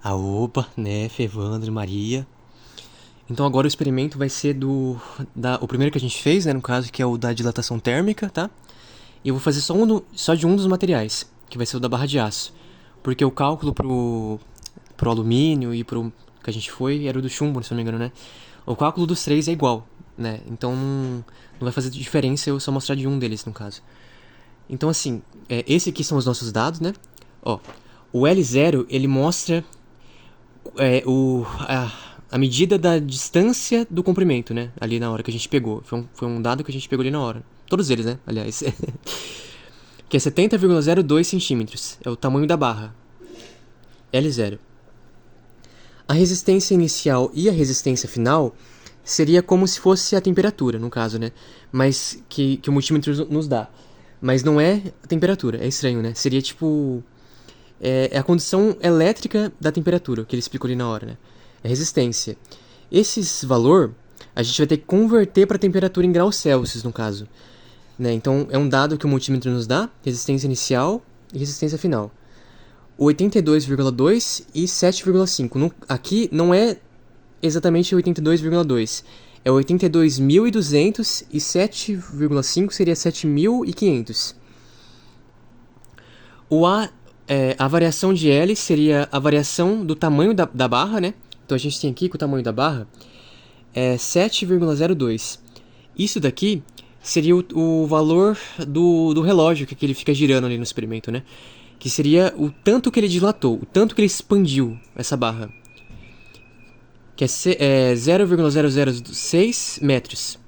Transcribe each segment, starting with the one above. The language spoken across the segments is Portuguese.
Opa, né, Evandro, Maria. Então agora o experimento vai ser o primeiro que a gente fez, né, no caso, que é o da dilatação térmica, tá? E eu vou fazer só de um dos materiais, que vai ser o da barra de aço. Porque o cálculo pro alumínio e pro que a gente foi era o do chumbo, se não me engano, né? O cálculo dos três é igual, né? Então não vai fazer diferença eu só mostrar de um deles, no caso. Então assim, esse aqui são os nossos dados, né? Ó, o L0, ele mostra a medida da distância do comprimento, né? Ali na hora que a gente pegou. Foi um dado que a gente pegou ali na hora. Todos eles, né? Aliás. Que é 70,02 centímetros. É o tamanho da barra. L0. A resistência inicial e a resistência final seria como se fosse a temperatura, no caso, né? Mas que o multímetro nos dá. Mas não é a temperatura. É estranho, né? Seria tipo... É a condição elétrica da temperatura, que ele explicou ali na hora, né? É resistência. Esse valor a gente vai ter que converter para temperatura em graus Celsius, no caso. Né? Então, é um dado que o multímetro nos dá, resistência inicial e resistência final. 82,2 e 7,5. Aqui não é exatamente 82,2. É 82.200 e 7,5 seria 7.500. A variação de L seria a variação do tamanho da barra, né? Então a gente tem aqui que o tamanho da barra é 7,02. Isso daqui seria o valor do relógio que ele fica girando ali no experimento, né? Que seria o tanto que ele dilatou, o tanto que ele expandiu essa barra. Que é 0,006 metros.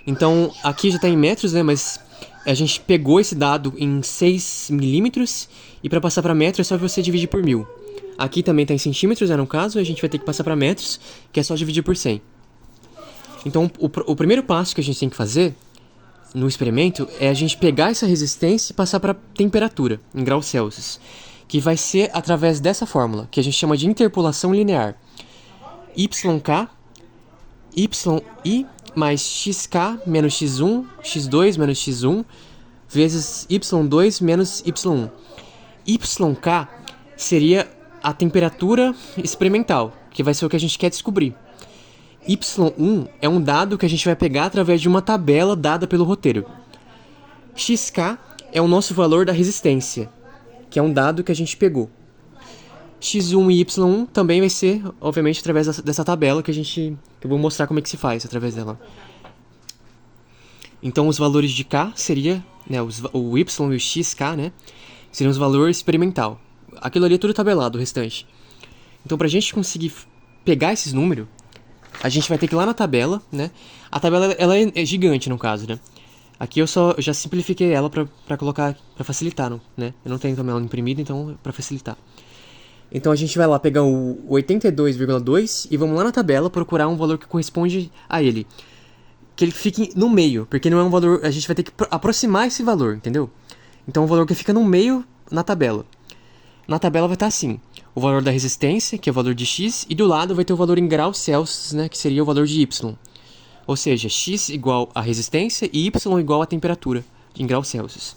Então aqui já está em metros, né? Mas a gente pegou esse dado em 6 milímetros e para passar para metro é só você dividir por 1000. Aqui também está em centímetros, né, no caso, a gente vai ter que passar para metros, que é só dividir por 100. Então, o primeiro passo que a gente tem que fazer no experimento é a gente pegar essa resistência e passar para temperatura, em graus Celsius, que vai ser através dessa fórmula, que a gente chama de interpolação linear. YK, YI mais XK menos X1, X2 menos X1, vezes Y2 menos Y1. YK seria a temperatura experimental, que vai ser o que a gente quer descobrir. Y1 é um dado que a gente vai pegar através de uma tabela dada pelo roteiro. XK é o nosso valor da resistência, que é um dado que a gente pegou. X1 e Y1 também vai ser, obviamente, através dessa tabela que eu vou mostrar como é que se faz através dela. Então, os valores de K seria, né, o Y e o XK, né, seriam os valores experimental. Aquilo ali é tudo tabelado, o restante. Então, pra gente conseguir pegar esses números, a gente vai ter que ir lá na tabela, né? A tabela ela é gigante, no caso, né? Aqui eu já simplifiquei ela pra colocar, pra facilitar, né? Eu não tenho também ela imprimida, então pra facilitar. Então a gente vai lá pegar o 82,2 e vamos lá na tabela procurar um valor que corresponde a ele. Que ele fique no meio, porque não é um valor... A gente vai ter que aproximar esse valor, entendeu? Então o valor que fica no meio na tabela. Na tabela vai estar assim, o valor da resistência, que é o valor de X, e do lado vai ter o valor em graus Celsius, né, que seria o valor de Y. Ou seja, X igual a resistência e Y igual a temperatura em graus Celsius.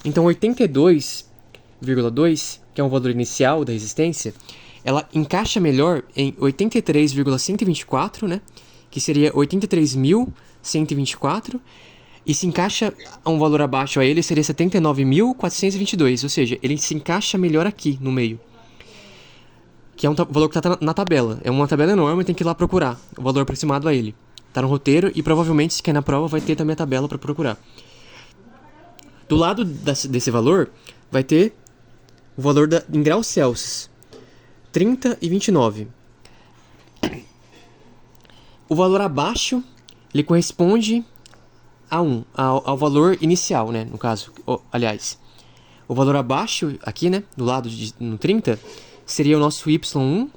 Então 82,2, que é o valor inicial da resistência, ela encaixa melhor em 83,124, né, que seria 83.124, e se encaixa a um valor abaixo a ele, seria 79.422, ou seja, ele se encaixa melhor aqui no meio. Que é um valor que está na tabela. É uma tabela enorme, tem que ir lá procurar o valor aproximado a ele. Está no roteiro e provavelmente, se cair na prova, vai ter também a tabela para procurar. Do lado desse valor, vai ter o valor em graus Celsius, 30 e 29. O valor abaixo, ele corresponde ao valor inicial, né, no caso, aliás. O valor abaixo, aqui, né, do lado no 30, seria o nosso Y1,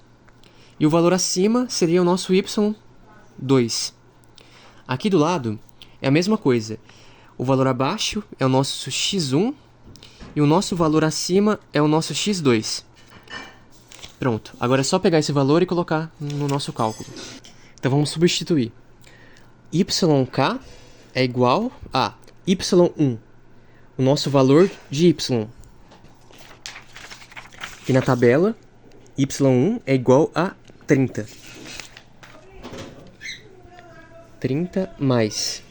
e o valor acima seria o nosso Y2. Aqui do lado é a mesma coisa. O valor abaixo é o nosso X1, e o nosso valor acima é o nosso X2. Pronto, agora é só pegar esse valor e colocar no nosso cálculo. Então vamos substituir. YK é igual a Y1, o nosso valor de Y, E na tabela, y1 é igual a 30. 30 mais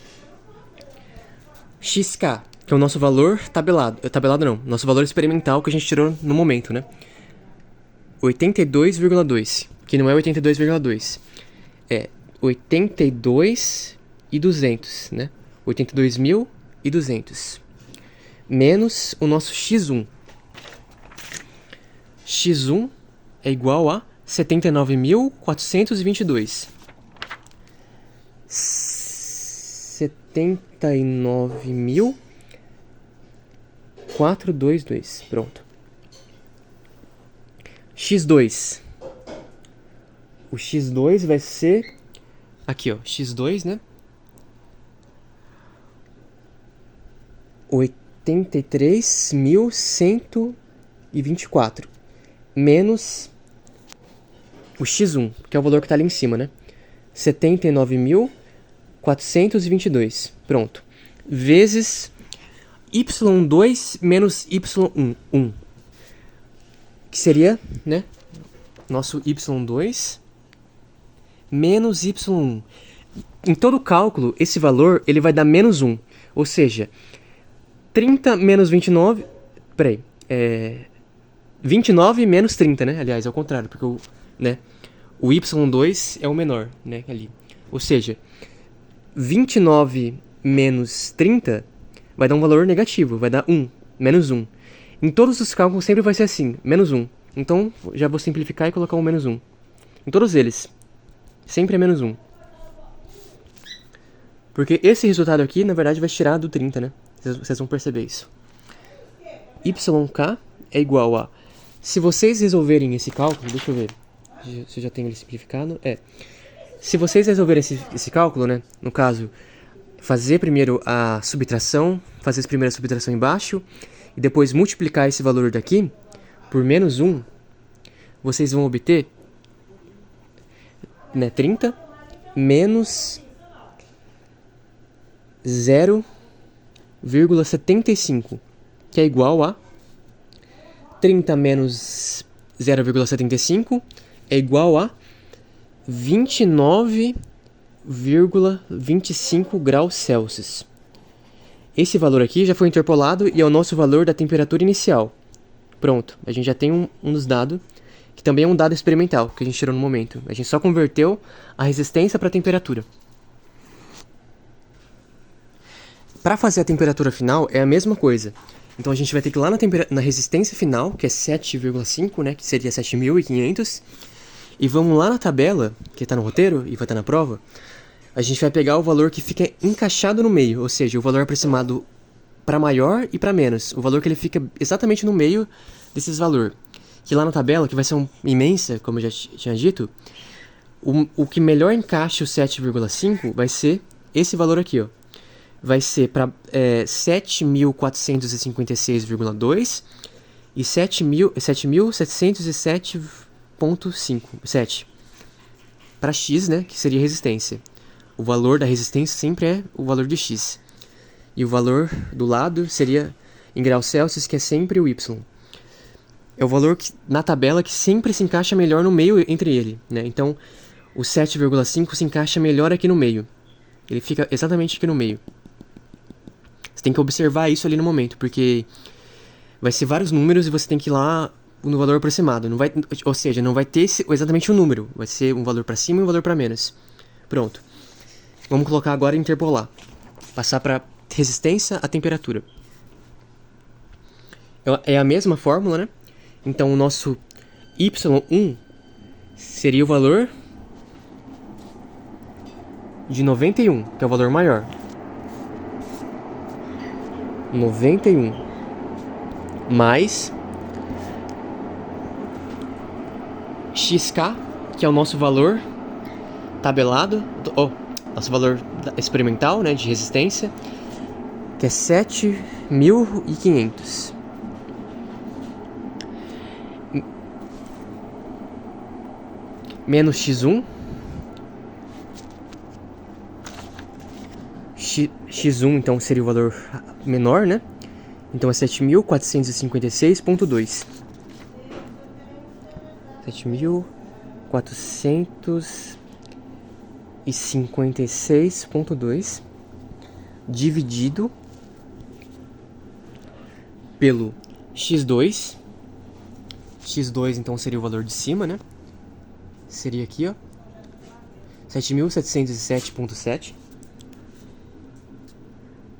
xk, que é o nosso valor tabelado. Tabelado não, nosso valor experimental que a gente tirou no momento, né? 82,2, que não é 82,2. É 82.200, né? 82.200. Menos o nosso x1. X1 é igual a 79.422. 79.422. Pronto. X2. O X2 vai ser... Aqui, ó. X2, né? 83.124. Menos o X1, que é o valor que está ali em cima, né? 79.422. Pronto. Vezes y2 menos y1. Que seria, né? Nosso y2 menos y1. Em todo cálculo, esse valor ele vai dar menos 1. Ou seja, 30 menos 29... Peraí. 29 menos 30, né? Aliás, é o contrário, porque o y2 é o menor, né? Ali. Ou seja, 29 menos 30 vai dar um valor negativo, vai dar 1, menos 1. Em todos os cálculos sempre vai ser assim, menos 1. Então, já vou simplificar e colocar um menos 1. Em todos eles, sempre é menos 1. Porque esse resultado aqui, na verdade, vai tirar do 30, né? Vocês vão perceber isso. YK é igual a... Se vocês resolverem esse cálculo, deixa eu ver se eu já tenho ele simplificado. Se vocês resolverem esse cálculo, né? No caso, fazer primeiro a subtração, fazer a primeira subtração embaixo, e depois multiplicar esse valor daqui por menos 1, vocês vão obter, né, 30 menos 0,75, que é igual a 30 menos 0,75 é igual a 29,25 graus Celsius. Esse valor aqui já foi interpolado e é o nosso valor da temperatura inicial. Pronto, a gente já tem um dos dados, que também é um dado experimental, que a gente tirou no momento. A gente só converteu a resistência para a temperatura. Para fazer a temperatura final é a mesma coisa. Então a gente vai ter que ir lá na resistência final, que é 7,5, né, que seria 7.500. E vamos lá na tabela, que está no roteiro e vai estar na prova. A gente vai pegar o valor que fica encaixado no meio, ou seja, o valor aproximado para maior e para menos. O valor que ele fica exatamente no meio desses valores. Que lá na tabela, que vai ser imensa, como eu já tinha dito, o que melhor encaixa o 7,5 vai ser esse valor aqui, ó. Vai ser para 7.456,2 e 7.707,5. Para x, né, que seria resistência. O valor da resistência sempre é o valor de x. E o valor do lado seria em graus Celsius, que é sempre o y. É o valor que, na tabela que sempre se encaixa melhor no meio entre ele, né? Então, o 7,5 se encaixa melhor aqui no meio. Ele fica exatamente aqui no meio. Você tem que observar isso ali no momento, porque vai ser vários números e você tem que ir lá no valor aproximado. Não vai, ou seja, não vai ter exatamente um número. Vai ser um valor para cima e um valor para menos. Pronto. Vamos colocar agora e interpolar. Passar para resistência à temperatura. É a mesma fórmula, né? Então o nosso y1 seria o valor de 91, que é o valor maior. 91 mais xk, que é o nosso valor tabelado, nosso valor experimental, né, de resistência, que é 7.500. Menos x1. X1, então, seria o valor menor, né? Então é 7.456,2. 7.456,2 dividido pelo x2. X2 então seria o valor de cima, né? Seria aqui, ó, 7.707,7.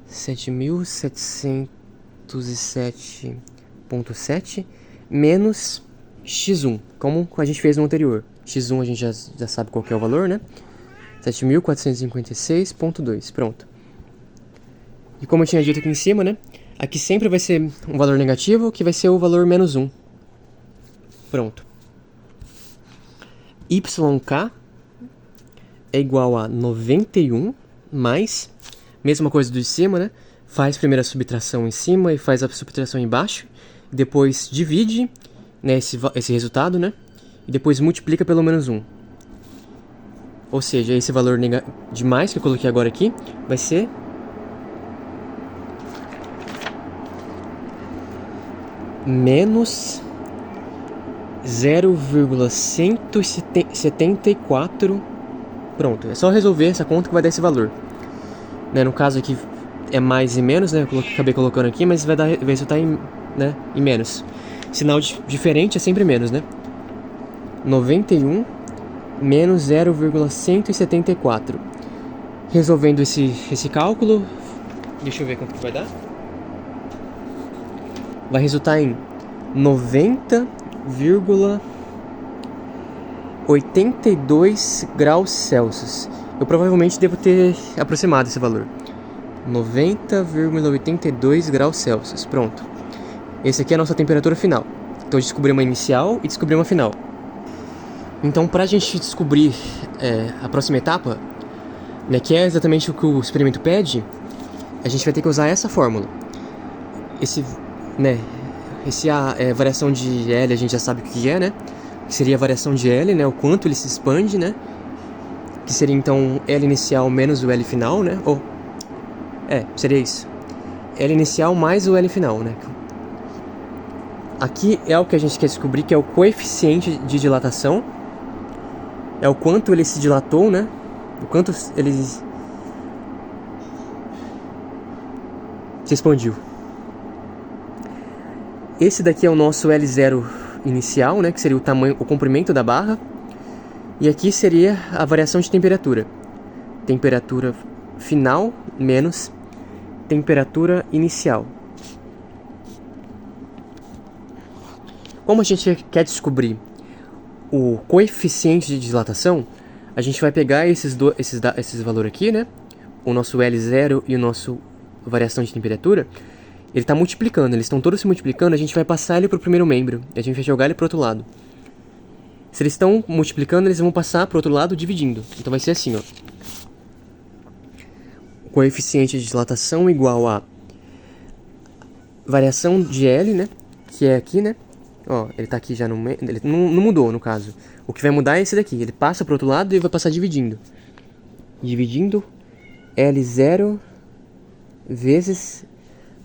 7.707,7 menos x1, como a gente fez no anterior. X1 a gente já sabe qual que é o valor, né? 7.456,2. Pronto. E como eu tinha dito aqui em cima, né? Aqui sempre vai ser um valor negativo, que vai ser o valor menos 1. Pronto. YK é igual a 91 mais, mesma coisa do de cima, né? Faz primeiro a subtração em cima e faz a subtração embaixo. Depois divide, né, esse resultado, né? E depois multiplica pelo menos 1. Ou seja, esse valor de mais que eu coloquei agora aqui vai ser menos 0,174. Pronto, é só resolver essa conta que vai dar esse valor, né? No caso aqui é mais e menos, né? Eu acabei colocando aqui, mas vai resultar em, né, em menos. Sinal diferente é sempre menos, né? 91 menos 0,174. Resolvendo esse cálculo, deixa eu ver quanto que vai dar. Vai resultar em 90,82 graus Celsius. Eu provavelmente devo ter aproximado esse valor. 90,82 graus Celsius. Pronto. Esse aqui é a nossa temperatura final. Então, descobri uma inicial e descobri uma final. Então, para a gente descobrir a próxima etapa, né, que é exatamente o que o experimento pede, a gente vai ter que usar essa fórmula. A variação de L a gente já sabe o que é, né? Que seria a variação de L, né? O quanto ele se expande, né? Que seria então L inicial menos o L final, né? Seria isso. L inicial mais o L final, né? Aqui é o que a gente quer descobrir, que é o coeficiente de dilatação. É o quanto ele se dilatou, né? O quanto ele se expandiu. Esse daqui é o nosso L0 inicial, né? Que seria o tamanho, o comprimento da barra. E aqui seria a variação de temperatura. Temperatura final menos temperatura inicial. Como a gente quer descobrir o coeficiente de dilatação, a gente vai pegar esses valores aqui, né? O nosso L0 e o nosso variação de temperatura. Ele está multiplicando, eles estão todos se multiplicando, a gente vai passar ele para o primeiro membro, e a gente vai jogar ele para o outro lado. Se eles estão multiplicando, eles vão passar para o outro lado dividindo. Então vai ser assim, ó. O coeficiente de dilatação igual a variação de L, né? Que é aqui, né? Ó, ele tá aqui já no meio, ele não mudou no caso. O que vai mudar é esse daqui, ele passa pro outro lado e vai passar dividindo. Dividindo L0 vezes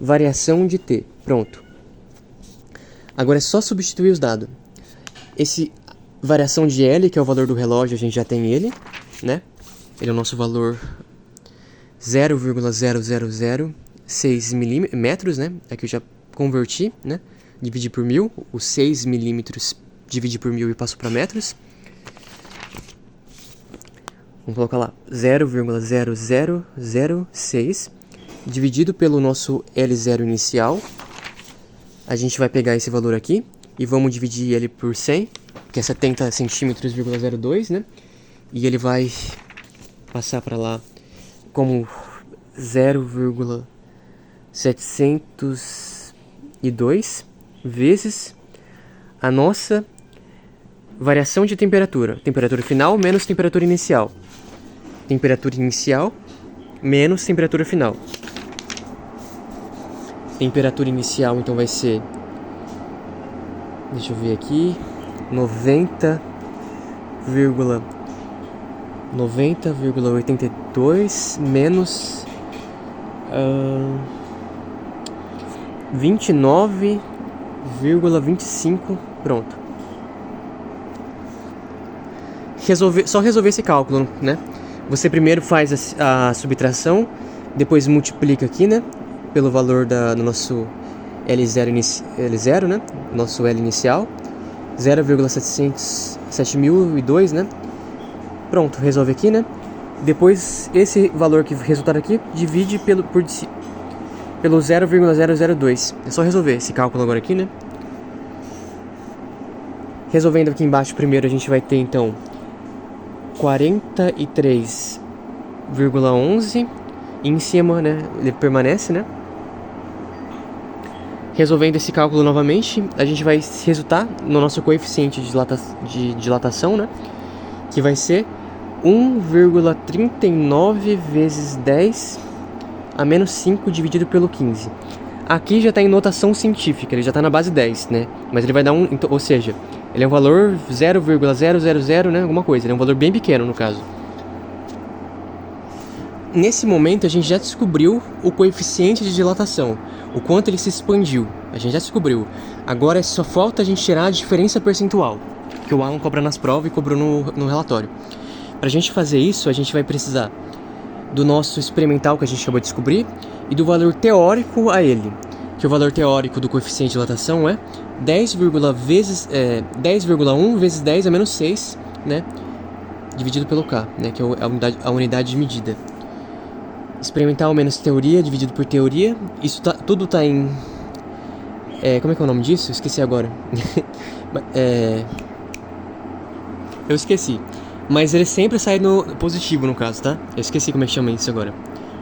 variação de T. Pronto. Agora é só substituir os dados. Esse variação de L, que é o valor do relógio, a gente já tem ele, né? Ele é o nosso valor 0,0006 milímetros, né? Aqui eu já converti, né? Dividi por 1000, os 6 milímetros dividi por 1000 e passo para metros. Vamos colocar lá 0,0006 dividido pelo nosso L0 inicial. A gente vai pegar esse valor aqui e vamos dividir ele por 100, que é 70 centímetros,02, né? E ele vai passar para lá como 0,702 vezes a nossa variação de temperatura. Temperatura final menos temperatura inicial. Temperatura inicial menos temperatura final. Temperatura inicial então vai ser, deixa eu ver aqui, 90,82 menos 29,25. Pronto. só resolver esse cálculo, né? Você primeiro faz a subtração, depois multiplica aqui, né? Pelo valor do nosso L0, né? Nosso L inicial, 0,7002, né? Pronto, resolve aqui, né? Depois, esse valor que resultar aqui, divide pelo 0,002. É só resolver esse cálculo agora aqui, né? Resolvendo aqui embaixo primeiro, a gente vai ter, então, 43,11. E em cima, né, ele permanece, né? Resolvendo esse cálculo novamente, a gente vai resultar no nosso coeficiente de dilatação, né? Que vai ser 1,39 vezes 10 a menos 5 dividido pelo 15. Aqui já está em notação científica, ele já está na base 10, né? Mas ele vai dar ou seja, ele é um valor 0,000, né? Alguma coisa, ele é um valor bem pequeno no caso. Nesse momento a gente já descobriu o coeficiente de dilatação, o quanto ele se expandiu, a gente já descobriu. Agora só falta a gente tirar a diferença percentual, que o Alan cobra nas provas e cobrou no relatório. Para a gente fazer isso, a gente vai precisar do nosso experimental que a gente acabou de descobrir e do valor teórico a ele, que o valor teórico do coeficiente de dilatação é 10,1 vezes 10 a menos 6, né? Dividido pelo K, né? Que é a unidade de medida. Experimental menos teoria dividido por teoria. Isso tudo tá em... como é que é o nome disso? Esqueci agora. Eu esqueci. Mas ele sempre sai no positivo, no caso, tá? Eu esqueci como é que chama isso agora.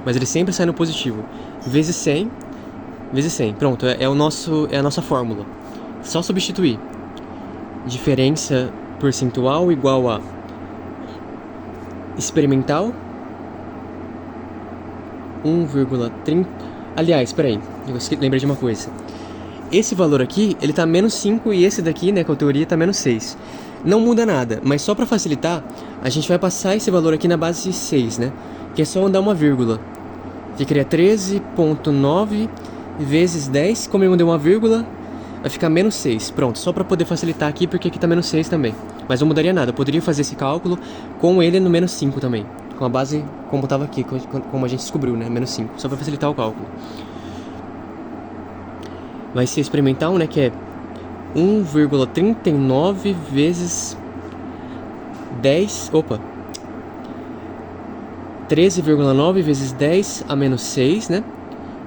Mas ele sempre sai no positivo. Vezes 100. Vezes 100. Pronto, é a nossa fórmula. Só substituir. Diferença percentual igual a experimental 1,30. Aliás, peraí, eu lembrei de uma coisa. Esse valor aqui, ele tá menos 5 e esse daqui, né, com a teoria, tá menos 6. Não muda nada, mas só pra facilitar, a gente vai passar esse valor aqui na base de 6, né? Que é só mandar uma vírgula. Ficaria 13,9 vezes 10, como eu mandei uma vírgula, vai ficar menos 6. Pronto, só pra poder facilitar aqui, porque aqui tá menos 6 também. Mas não mudaria nada, eu poderia fazer esse cálculo com ele no menos 5 também. Com a base como estava aqui, como a gente descobriu, né? Menos 5, só para facilitar o cálculo. Vai ser experimental, né? Que é 1,39 vezes 10... Opa! 13,9 vezes 10 a menos 6, né?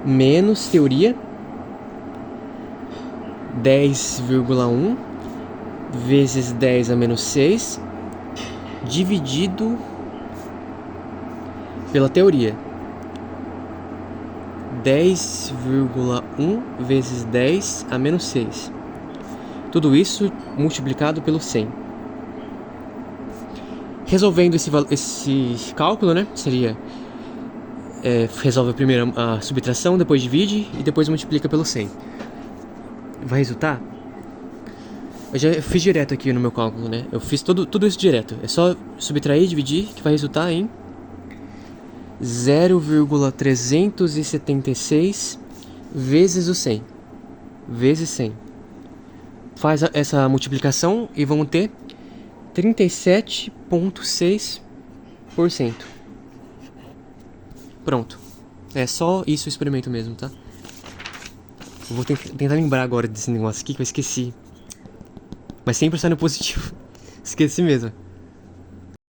Menos teoria. 10,1 vezes 10 a menos 6 dividido pela teoria. 10,1 vezes 10 a menos 6. Tudo isso multiplicado pelo 100. Resolvendo esse cálculo, né? Seria... resolve primeiro a subtração, depois divide e depois multiplica pelo 100. Vai resultar... Eu já fiz direto aqui no meu cálculo, né? Eu fiz tudo isso direto. É só subtrair e dividir que vai resultar em 0,376 vezes o 100. Vezes 100. Faz essa multiplicação e vamos ter 37,6%. Pronto. É só isso o experimento mesmo, tá? Eu vou tentar lembrar agora desse negócio aqui que eu esqueci. Mas sempre sai no positivo. Esqueci mesmo.